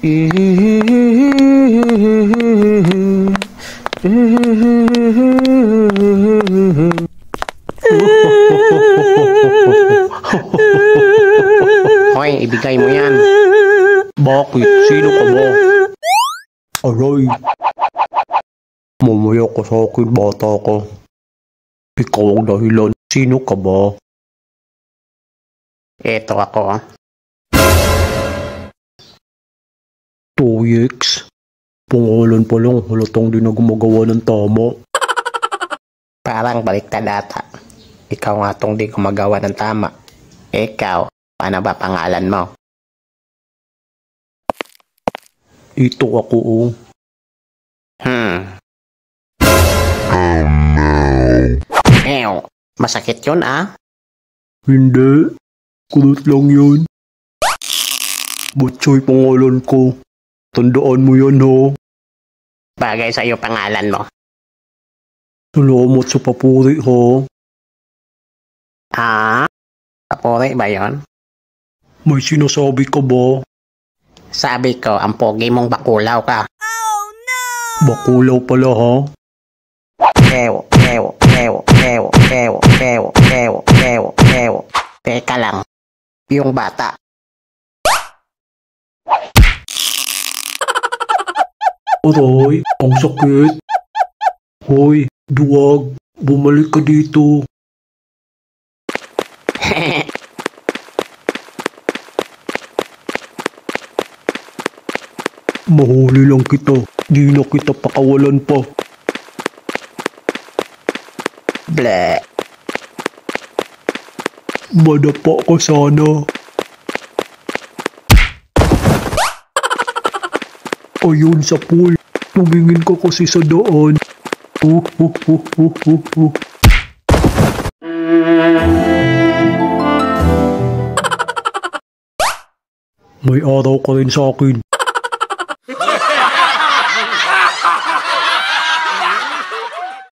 Hoy, ibigay mo yan. Bakit? Sino ka ba? Aray. Mamaya ka sa akin, bata ka. Ikaw ang dahilan. Sino ka ba? Eto ako. 2X. Pangalan pa lang, halatang di na gumagawa ng tama. Parang baliktad ata. Ikaw nga tong di gumagawa ng tama. Ikaw, paano ba pangalan mo? Ito ako, oh. Ew, masakit yun ah. Hindi. Kulot lang yun. Butchoy pangalan ko. Tandaan mo yan, ho. Bagay sa'yo pangalan mo. Salamat sa papuri, ho. Ah? Kapore ba yon? May sinasabi ka ba? Sabi ko, ang pogi mong bakulaw ka. Bakulaw pala, ha? Ew. Teka lang. Yung bata. Aray, ang sakit. Hoy, duwag. Bumalik ka dito. Mahuli lang kita. Di na kita pakawalan pa. Bleh. Madapa ka sana. Ayun sa pool. Tumingin ka kasi sa daan. May araw ka rin sa akin.